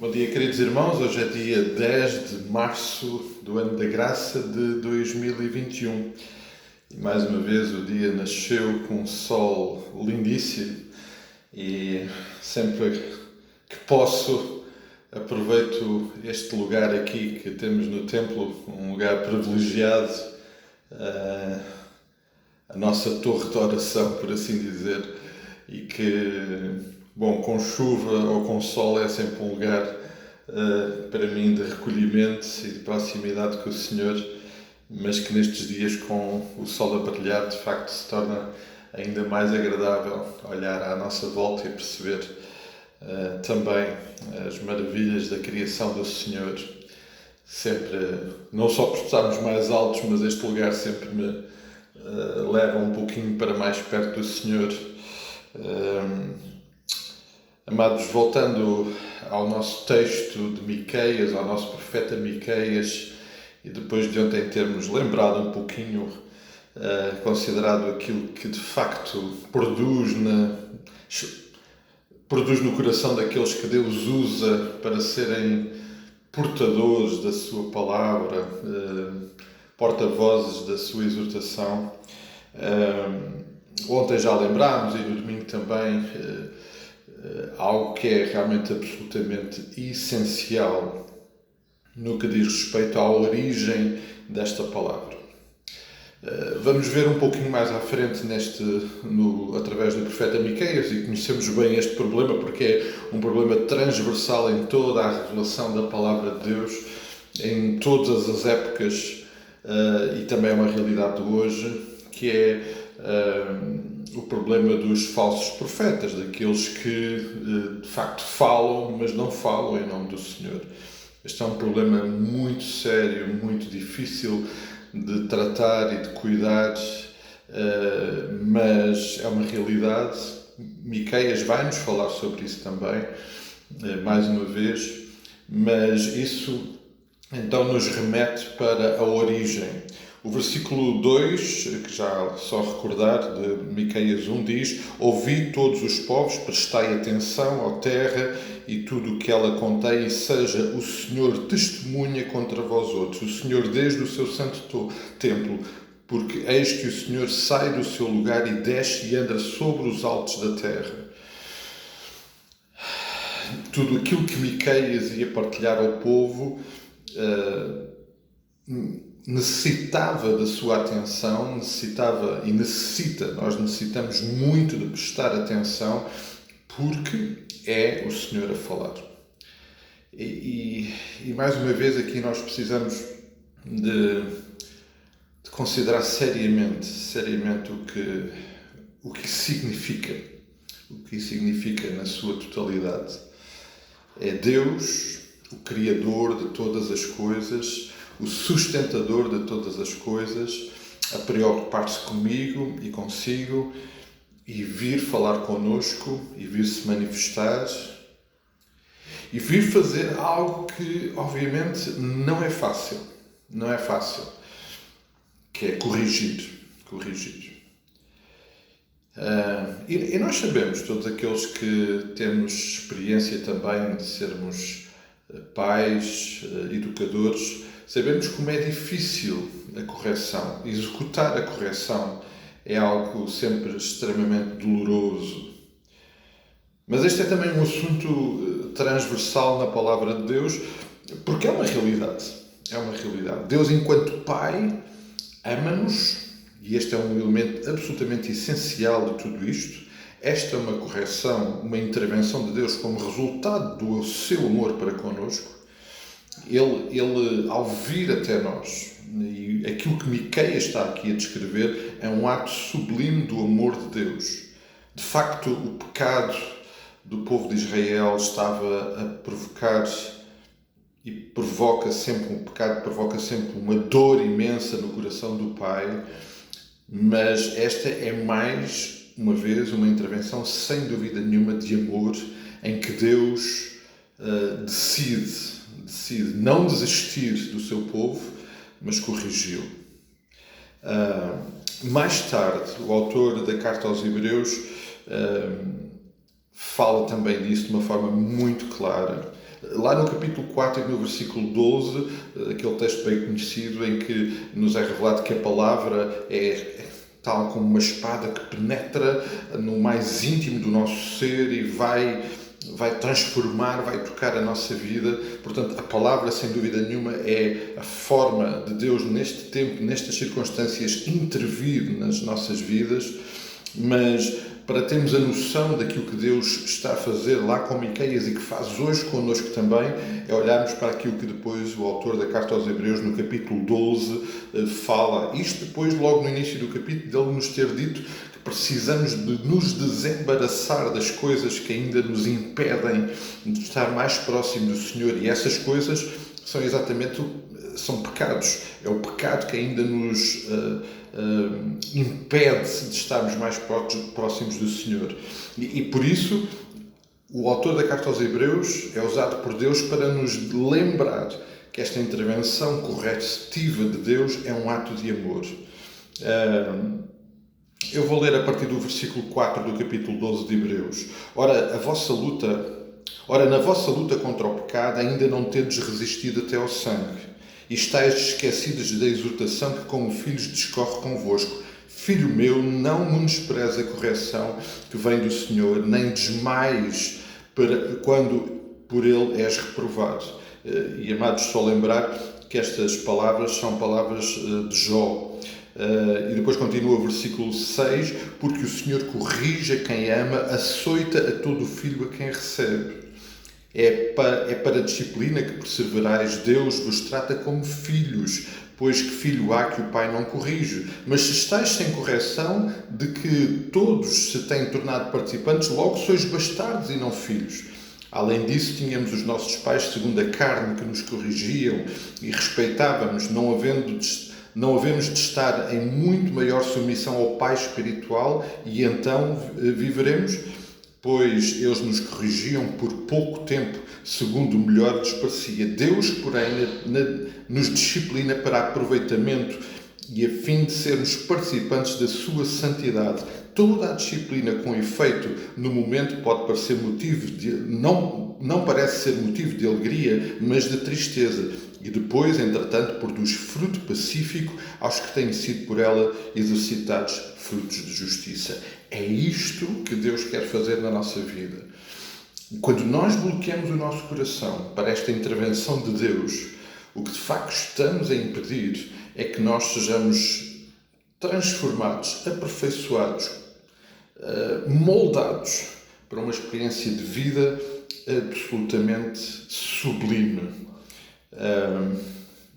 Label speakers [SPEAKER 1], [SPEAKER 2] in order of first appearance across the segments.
[SPEAKER 1] Bom dia, queridos irmãos. Hoje é dia 10 de março do ano da graça de 2021 e mais uma vez o dia nasceu com um sol lindíssimo e sempre que posso aproveito este lugar aqui que temos no templo, um lugar privilegiado, a nossa torre de oração, por assim dizer, e que, bom, com chuva ou com sol é sempre um lugar para mim de recolhimento e de proximidade com o Senhor, mas que nestes dias com o sol a brilhar de facto se torna ainda mais agradável olhar à nossa volta e perceber também as maravilhas da criação do Senhor. Sempre, não só por estarmos mais altos, mas este lugar sempre me leva um pouquinho para mais perto do Senhor. Amados, voltando ao nosso texto de Miqueias, ao nosso profeta Miqueias, e depois de ontem termos lembrado um pouquinho, considerado aquilo que de facto produz no coração daqueles que Deus usa para serem portadores da sua palavra, porta-vozes da sua exortação. Ontem já lembrámos e no domingo também algo que é realmente absolutamente essencial no que diz respeito à origem desta palavra. Vamos ver um pouquinho mais à frente através do profeta Miqueias, e conhecemos bem este problema porque é um problema transversal em toda a revelação da palavra de Deus, em todas as épocas, e também é uma realidade de hoje, que é o problema dos falsos profetas, daqueles que de facto falam, mas não falam em nome do Senhor. Este é um problema muito sério, muito difícil de tratar e de cuidar, mas é uma realidade. Miqueias vai-nos falar sobre isso também, mais uma vez, mas isso então nos remete para a origem. O versículo 2, que já só recordar, de Miqueias 1, diz: Ouvi todos os povos, prestai atenção à terra e tudo o que ela contém, e seja o Senhor testemunha contra vós outros, o Senhor desde o seu santo templo, porque eis que o Senhor sai do seu lugar e desce e anda sobre os altos da terra. Tudo aquilo que Miqueias ia partilhar ao povo necessitava da sua atenção, nós necessitamos muito de prestar atenção, porque é o Senhor a falar. E mais uma vez aqui nós precisamos de considerar seriamente o que significa na sua totalidade. É Deus, o Criador de todas as coisas, o sustentador de todas as coisas, a preocupar-se comigo e consigo, e vir falar connosco, e vir se manifestar, e vir fazer algo que obviamente não é fácil, que é corrigir. E nós sabemos, todos aqueles que temos experiência também de sermos pais, educadores, sabemos como é difícil a correção. Executar a correção é algo sempre extremamente doloroso. Mas este é também um assunto transversal na palavra de Deus, porque é uma realidade. Deus, enquanto Pai, ama-nos, e este é um elemento absolutamente essencial de tudo isto. Esta é uma correção, uma intervenção de Deus como resultado do seu amor para connosco. Ele, ao vir até nós, e aquilo que Miqueias está aqui a descrever, é um ato sublime do amor de Deus. De facto, o pecado do povo de Israel estava a provocar, e provoca sempre uma dor imensa no coração do Pai, mas esta é mais uma vez uma intervenção sem dúvida nenhuma de amor, em que Deus decide não desistir do seu povo, mas corrigi-lo. Mais tarde, o autor da Carta aos Hebreus fala também disso de uma forma muito clara, Lá no capítulo 4 e no versículo 12, aquele texto bem conhecido em que nos é revelado que a palavra é tal como uma espada que penetra no mais íntimo do nosso ser e vai transformar, vai tocar a nossa vida. Portanto, a palavra, sem dúvida nenhuma, é a forma de Deus, neste tempo, nestas circunstâncias, intervir nas nossas vidas. Mas para termos a noção daquilo que Deus está a fazer lá com Miqueias e que faz hoje connosco também, é olharmos para aquilo que depois o autor da Carta aos Hebreus, no capítulo 12, fala. Isto depois, logo no início do capítulo, dele nos ter dito que precisamos de nos desembaraçar das coisas que ainda nos impedem de estar mais próximo do Senhor. E essas coisas são exatamente são pecados. É o pecado que ainda nos impede de estarmos mais próximos do Senhor. E por isso, o autor da Carta aos Hebreus é usado por Deus para nos lembrar que esta intervenção corretiva de Deus é um ato de amor. Eu vou ler a partir do versículo 4 do capítulo 12 de Hebreus. Ora, na vossa luta contra o pecado ainda não tendes resistido até ao sangue, e estáis esquecidos da exortação que como filhos discorre convosco. Filho meu, não menospreze a correção que vem do Senhor, nem desmaies quando por ele és reprovado. E, amados, só lembrar que estas palavras são palavras de Jó. E depois continua o versículo 6, porque o Senhor corrige a quem ama, açoita a todo filho a quem recebe. É para a disciplina que perseverais. Deus vos trata como filhos, pois que filho há que o pai não corrige? Mas se estáis sem correção, de que todos se têm tornado participantes, logo sois bastardos e não filhos. Além disso, tínhamos os nossos pais segundo a carne que nos corrigiam e respeitávamos, não havemos de estar em muito maior submissão ao Pai espiritual, e então viveremos? Pois eles nos corrigiam por pouco tempo, segundo o melhor lhes parecia. Deus, porém, nos disciplina para aproveitamento e a fim de sermos participantes da sua santidade. Toda a disciplina com efeito no momento pode parecer motivo de... Não parece ser motivo de alegria, mas de tristeza. E depois, entretanto, produz fruto pacífico aos que têm sido por ela exercitados frutos de justiça. É isto que Deus quer fazer na nossa vida. Quando nós bloqueamos o nosso coração para esta intervenção de Deus, o que de facto estamos a impedir é que nós sejamos transformados, aperfeiçoados, moldados para uma experiência de vida absolutamente sublime.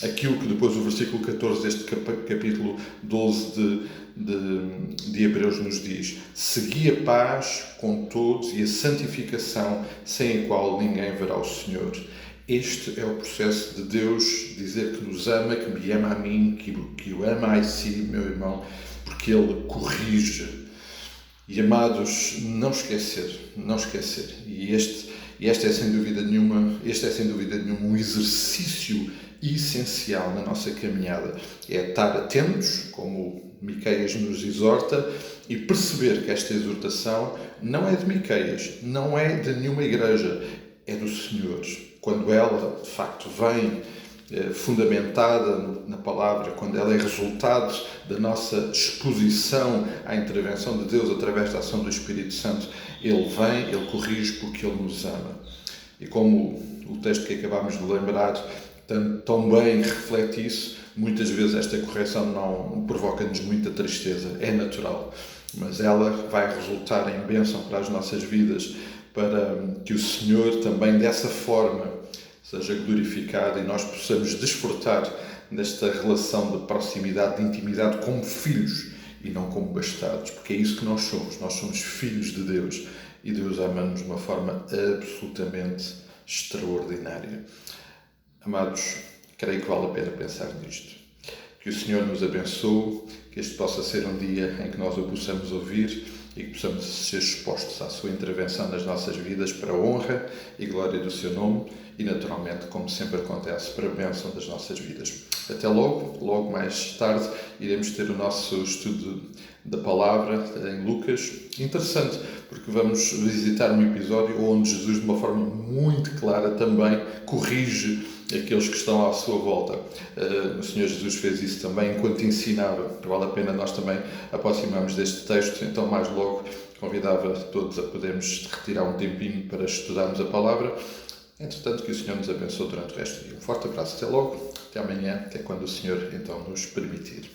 [SPEAKER 1] Aquilo que depois o versículo 14 deste capítulo 12 de Hebreus nos diz: segui a paz com todos e a santificação, sem a qual ninguém verá o Senhor. Este é o processo de Deus dizer que nos ama, que me ama a mim, que o ama a si, meu irmão, porque Ele corrige. E, amados, não esquecer. E este é sem dúvida nenhuma um exercício essencial na nossa caminhada. É estar atentos, como Miqueias nos exorta, e perceber que esta exortação não é de Miqueias, não é de nenhuma igreja, é do Senhor. Quando ela, de facto, vem fundamentada na palavra, quando ela é resultado da nossa exposição à intervenção de Deus através da ação do Espírito Santo, Ele vem, Ele corrige porque Ele nos ama. E como o texto que acabámos de lembrar tão bem reflete isso, muitas vezes esta correção não provoca-nos muita tristeza, é natural, mas ela vai resultar em bênção para as nossas vidas, para que o Senhor também dessa forma seja glorificado e nós possamos desfrutar desta relação de proximidade, de intimidade como filhos e não como bastardos, porque é isso que nós somos filhos de Deus e Deus ama-nos de uma forma absolutamente extraordinária. Amados, creio que vale a pena pensar nisto. Que o Senhor nos abençoe, que este possa ser um dia em que nós o possamos ouvir e que possamos ser expostos à sua intervenção nas nossas vidas para a honra e glória do seu nome e, naturalmente, como sempre acontece, para a bênção das nossas vidas. Até logo mais tarde, iremos ter o nosso estudo da palavra em Lucas. Interessante, porque vamos visitar um episódio onde Jesus, de uma forma muito clara, também corrige aqueles que estão à sua volta. O Senhor Jesus fez isso também enquanto ensinava. Vale a pena nós também aproximarmos deste texto, então mais logo convidava todos a podermos retirar um tempinho para estudarmos a palavra. Entretanto, que o Senhor nos abençoe durante o resto do dia. Um forte abraço, até logo, até amanhã, que é quando o Senhor então nos permitir.